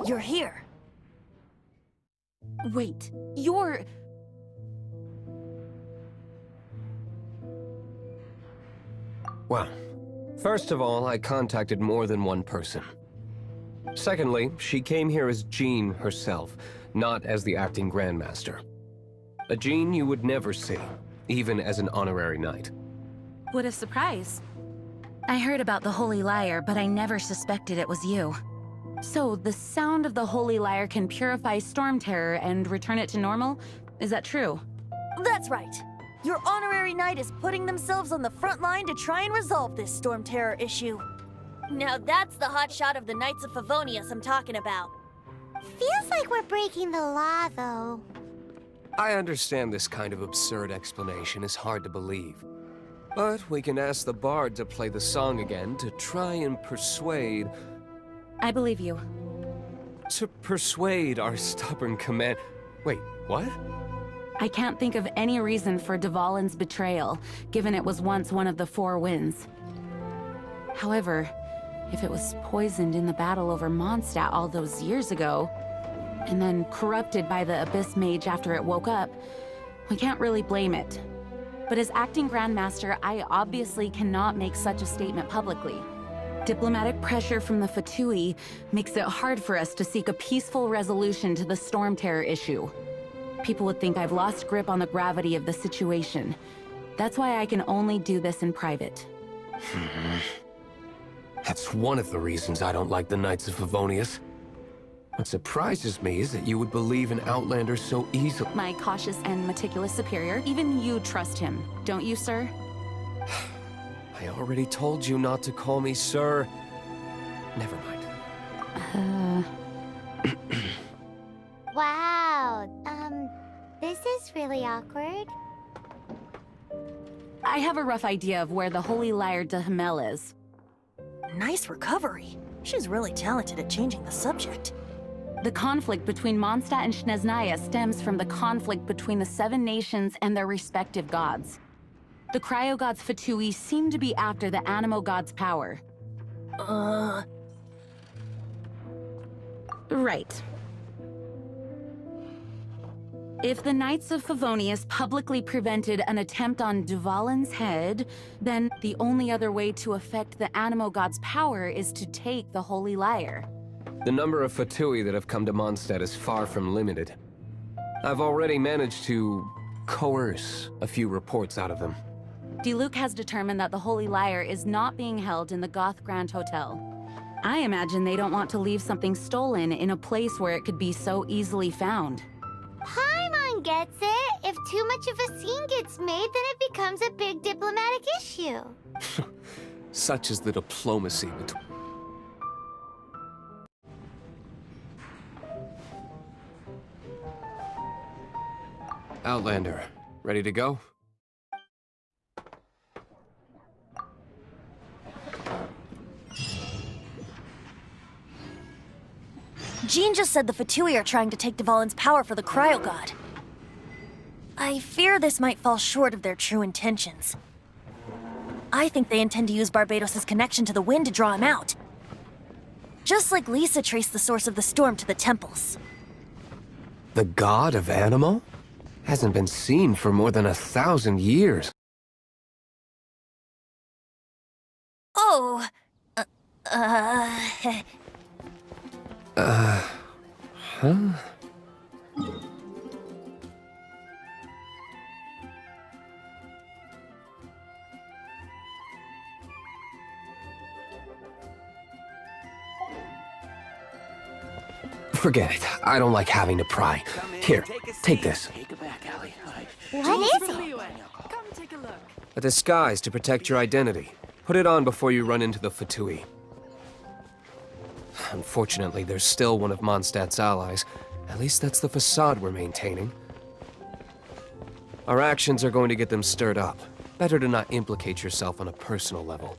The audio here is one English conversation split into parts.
You're here. Wait, you're... Well, first of all, I contacted more than one person. Secondly, she came here as Jean herself, not as the acting Grandmaster. A Jean you would never see, even as an honorary knight. What a surprise. I heard about the Holy Lyre, but I never suspected it was you. So, the sound of the Holy Lyre can purify Storm Terror and return it to normal? Is that true? That's right. Your honorary knight is putting themselves on the front line to try and resolve this Storm Terror issue. Now that's the hotshot of the Knights of Favonius I'm talking about. Feels like we're breaking the law, though. I understand this kind of absurd explanation is hard to believe. But we can ask the bard to play the song again to try and persuade... I believe you. To persuade our stubborn command... Wait, what? I can't think of any reason for Dvalin's betrayal, given it was once one of the Four Winds. However, if it was poisoned in the battle over Mondstadt all those years ago, and then corrupted by the Abyss Mage after it woke up, we can't really blame it. But as acting Grandmaster, I obviously cannot make such a statement publicly. Diplomatic pressure from the Fatui makes it hard for us to seek a peaceful resolution to the Storm Terror issue. People would think I've lost grip on the gravity of the situation. That's why I can only do this in private. That's one of the reasons I don't like the Knights of Favonius. What surprises me is that you would believe an Outlander so easily. My cautious and meticulous superior, even you trust him, don't you, sir? I already told you not to call me sir. Never mind. Wow, this is really awkward. I have a rough idea of where the Holy Lyre de Himmel is. Nice recovery. She's really talented at changing the subject. The conflict between Mondstadt and Snezhnaya stems from the conflict between the Seven Nations and their respective gods. The Cryo-Gods Fatui seem to be after the Animo God's power. Right. If the Knights of Favonius publicly prevented an attempt on Dvalin's head, then the only other way to affect the Animo God's power is to take the Holy Lyre. The number of Fatui that have come to Mondstadt is far from limited. I've already managed to coerce a few reports out of them. Diluc has determined that the Holy Lyre is not being held in the Goth Grand Hotel. I imagine they don't want to leave something stolen in a place where it could be so easily found. Paimon gets it. If too much of a scene gets made, then it becomes a big diplomatic issue. Such is the diplomacy between... Outlander, ready to go? Jean just said the Fatui are trying to take Dvalin's power for the Cryo-God. I fear this might fall short of their true intentions. I think they intend to use Barbados' connection to the wind to draw him out. Just like Lisa traced the source of the storm to the temples. The god of Animo? Hasn't been seen for more than 1,000 years. Oh, Huh? Forget it. I don't like having to pry. Here, take this. What is it? Come take a look. A disguise to protect your identity. Put it on before you run into the Fatui. Unfortunately, there's still one of Mondstadt's allies. At least that's the facade we're maintaining. Our actions are going to get them stirred up. Better to not implicate yourself on a personal level.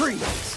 Freeze!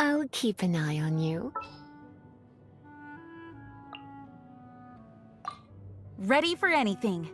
I'll keep an eye on you. Ready for anything.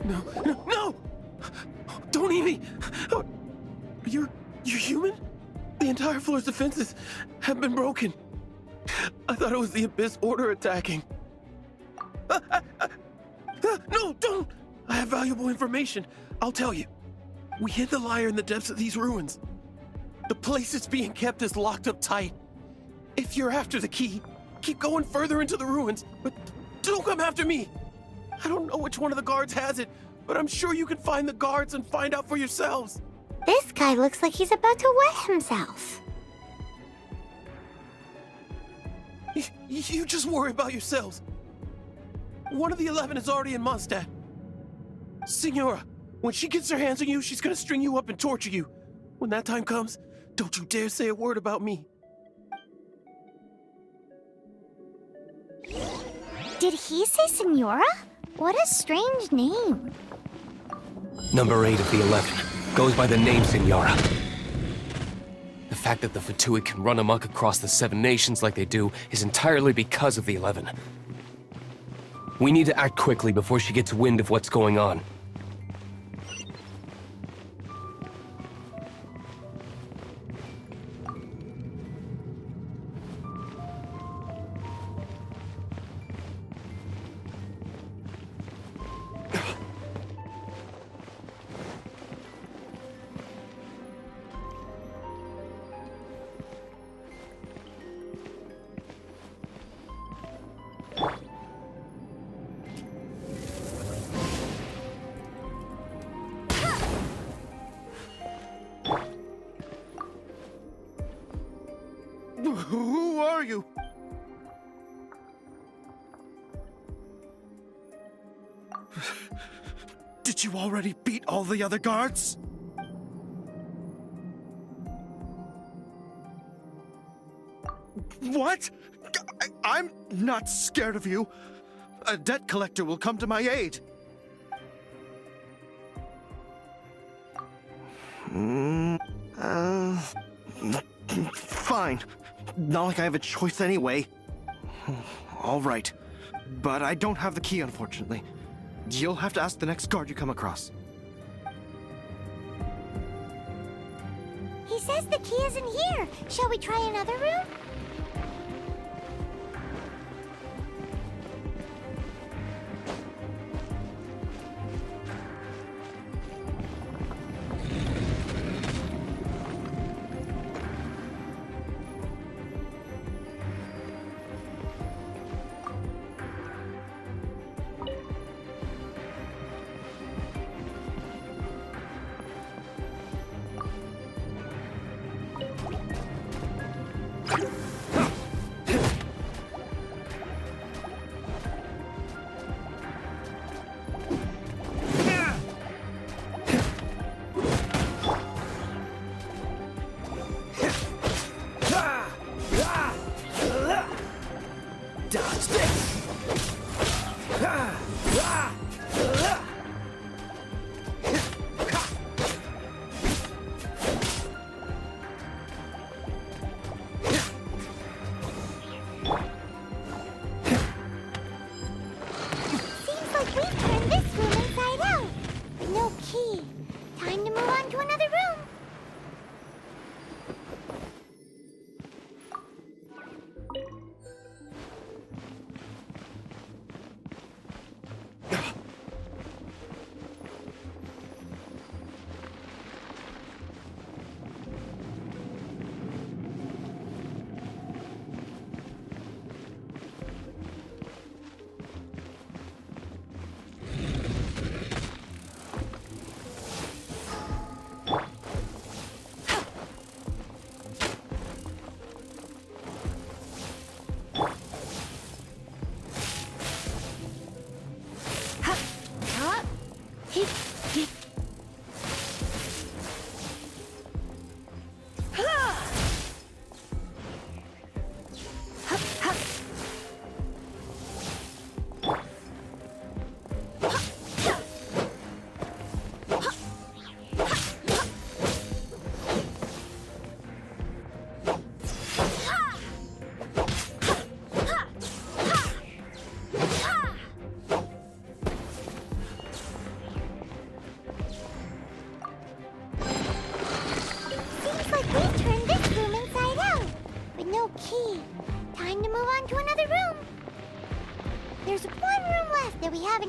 No, no, no! Don't eat me! You're human? The entire floor's defenses have been broken. I thought it was the Abyss Order attacking. No, don't! I have valuable information. I'll tell you. We hid the Lyre in the depths of these ruins. The place it's being kept is locked up tight. If you're after the key, keep going further into the ruins, but don't come after me. I don't know which one of the guards has it, but I'm sure you can find the guards and find out for yourselves. This guy looks like he's about to wet himself. You just worry about yourselves. One of the 11 is already in Mondstadt. Signora, when she gets her hands on you, she's gonna string you up and torture you. When that time comes, don't you dare say a word about me. Did he say Senora? What a strange name. Number 8 of the 11 goes by the name Signora. The fact that the Fatui can run amok across the 7 nations like they do is entirely because of the 11. We need to act quickly before she gets wind of what's going on. Who are you? Did you already beat all the other guards? What? I'm not scared of you. A debt collector will come to my aid. Fine. Not like I have a choice anyway. All right. But I don't have the key, unfortunately. You'll have to ask the next guard you come across. He says the key isn't here. Shall we try another room?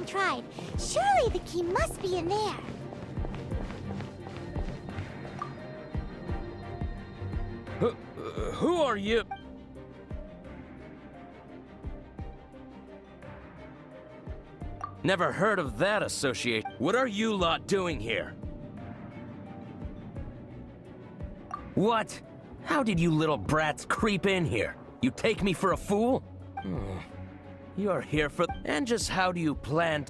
Tried. Surely the key must be in there. Who are you? Never heard of that associate. What are you lot doing here? What? How did you little brats creep in here? You take me for a fool? You're here for... And just how do you plan...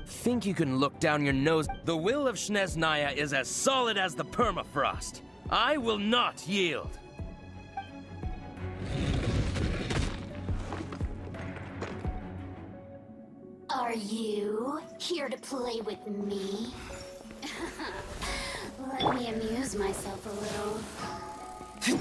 Think you can look down your nose? The will of Snezhnaya is as solid as the permafrost. I will not yield. Are you here to play with me? Let me amuse myself a little. The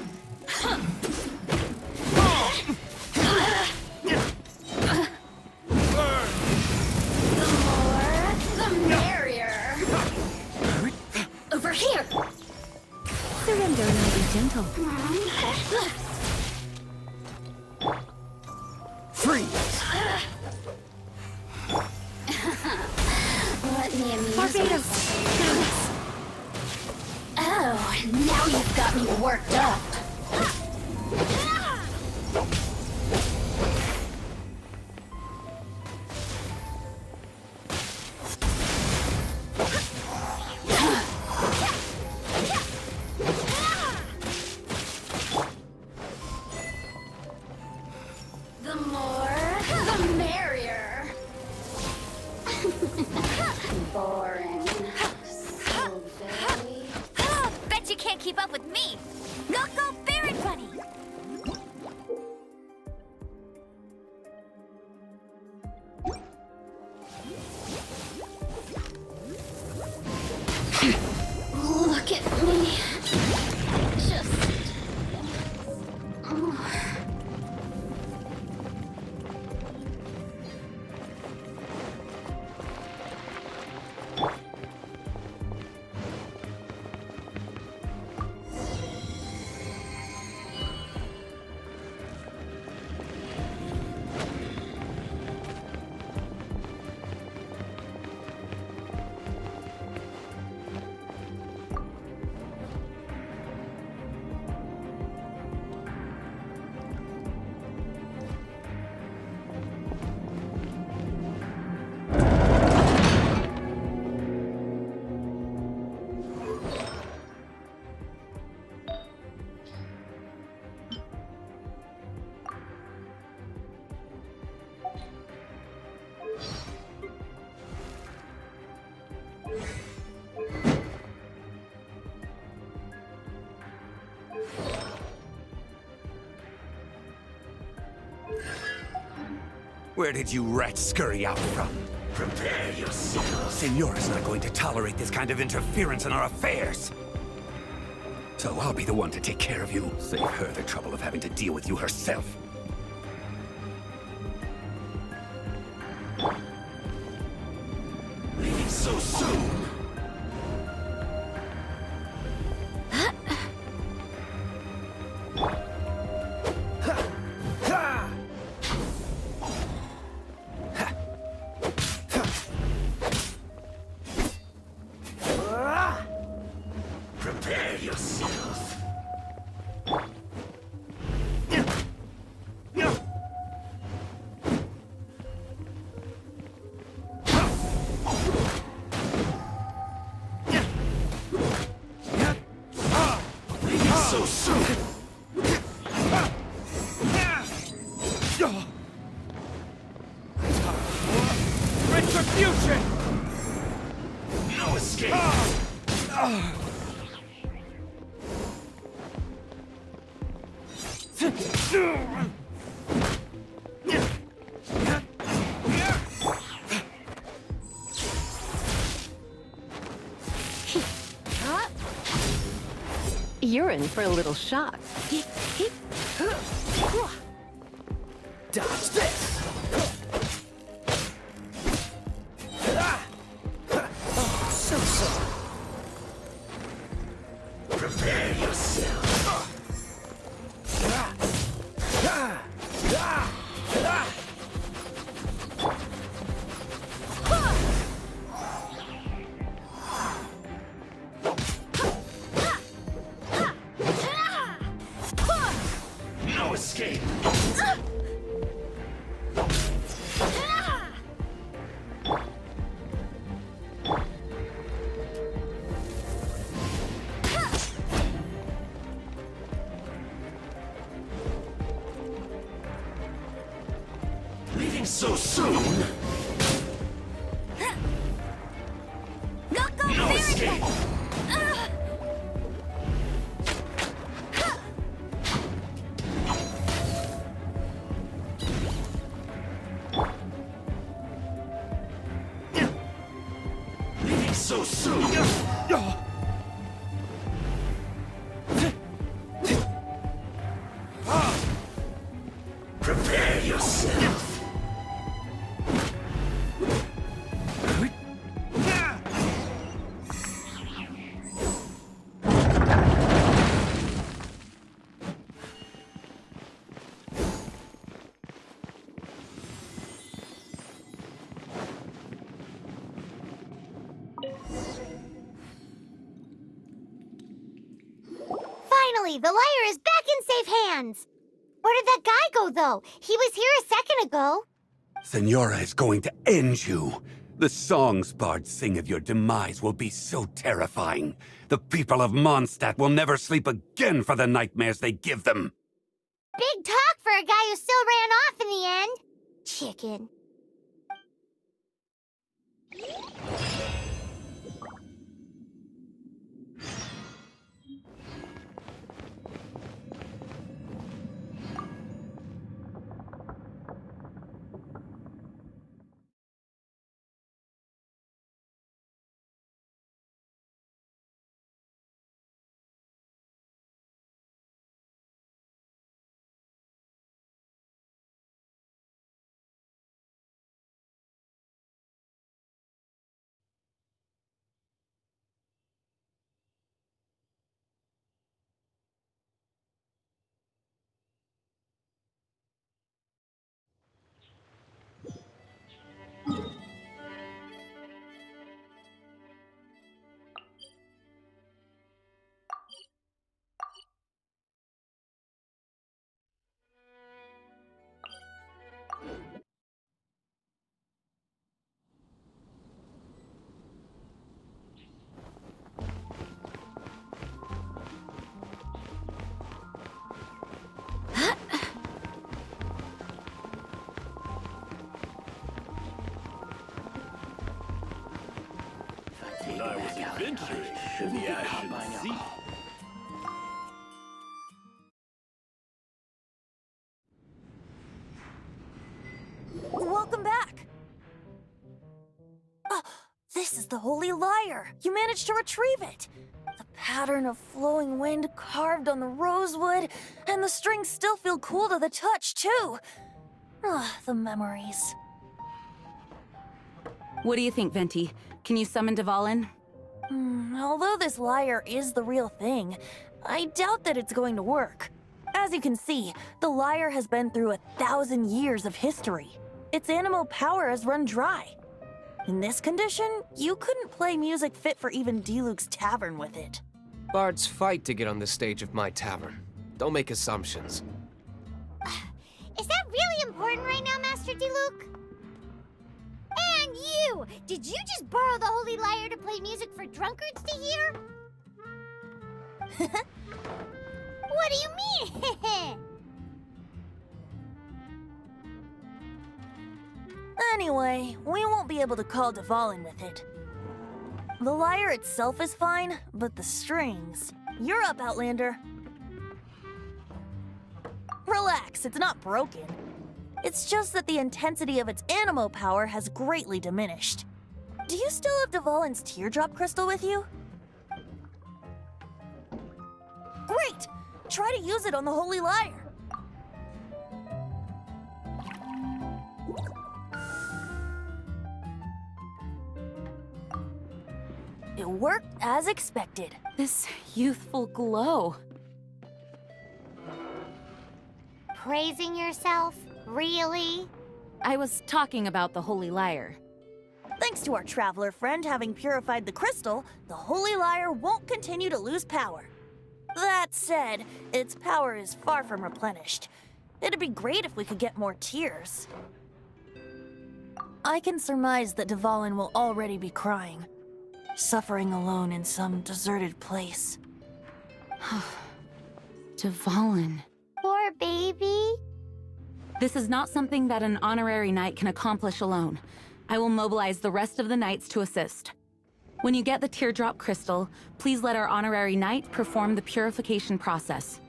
more, the merrier. Over here. Surrender and be gentle. Freeze! Let me amuse myself. Oh, now you've got me worked up. The more, the merrier. Boring. So very. Bet you can't keep up with me! Go, Berry Bunny! Look at me. Just... Where did you rats scurry out from? Prepare yourself. Signora's not going to tolerate this kind of interference in our affairs. So I'll be the one to take care of you. Save her the trouble of having to deal with you herself. Leaving so soon. Prepare yourself. Leaving so soon. Retribution! No escape. You're in for a little shock. Dodge this! So. Prepare yourself. No Leaving so soon? No escape! Leaving so soon? Prepare yourself! Finally, the Lyre is back in safe hands! Where did that guy go, though? He was here a second ago. Senora is going to end you. The songs bards sing of your demise will be so terrifying. The people of Mondstadt will never sleep again for the nightmares they give them. Big talk for a guy who still ran off in the end. Chicken. When I was adventuring in the Ashen Sea. Welcome back! Oh, this is the Holy Lyre! You managed to retrieve it! The pattern of flowing wind carved on the rosewood, and the strings still feel cool to the touch, too! Ah, the memories. What do you think, Venti? Can you summon Dvalin? Although this lyre is the real thing, I doubt that it's going to work. As you can see, the lyre has been through 1,000 years of history. Its animal power has run dry. In this condition, you couldn't play music fit for even Diluc's tavern with it. Bards fight to get on the stage of my tavern. Don't make assumptions. Is that really important right now, Master Diluc? And you! Did you just borrow the Holy Lyre to play music for drunkards to hear? What do you mean? Anyway, we won't be able to call Dvalin with it. The lyre itself is fine, but the strings... You're up, Outlander. Relax, it's not broken. It's just that the intensity of its animo power has greatly diminished. Do you still have Dvalin's teardrop crystal with you? Great! Try to use it on the Holy Lyre. It worked as expected. This youthful glow. Praising yourself? Really? I was talking about the Holy Lyre. Thanks to our Travler friend having purified the crystal, the Holy Lyre won't continue to lose power. That said, its power is far from replenished. It'd be great if we could get more tears. I can surmise that Dvalin will already be crying, suffering alone in some deserted place. Dvalin. Poor baby. This is not something that an honorary knight can accomplish alone. I will mobilize the rest of the knights to assist. When you get the teardrop crystal, please let our honorary knight perform the purification process.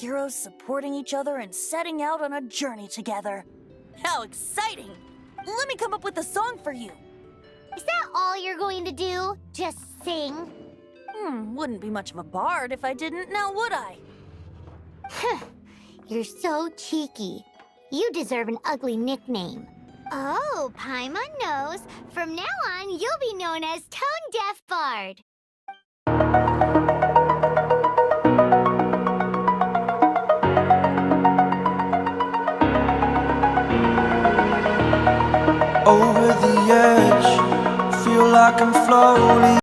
Heroes supporting each other and setting out on a journey together. How exciting! Let me come up with a song for you. Is that all you're going to do? Just sing? Wouldn't be much of a bard if I didn't, now would I? You're so cheeky. You deserve an ugly nickname. Oh, Paimon knows. From now on, you'll be known as Tone Deaf Bard. Over the edge, feel like I'm floating.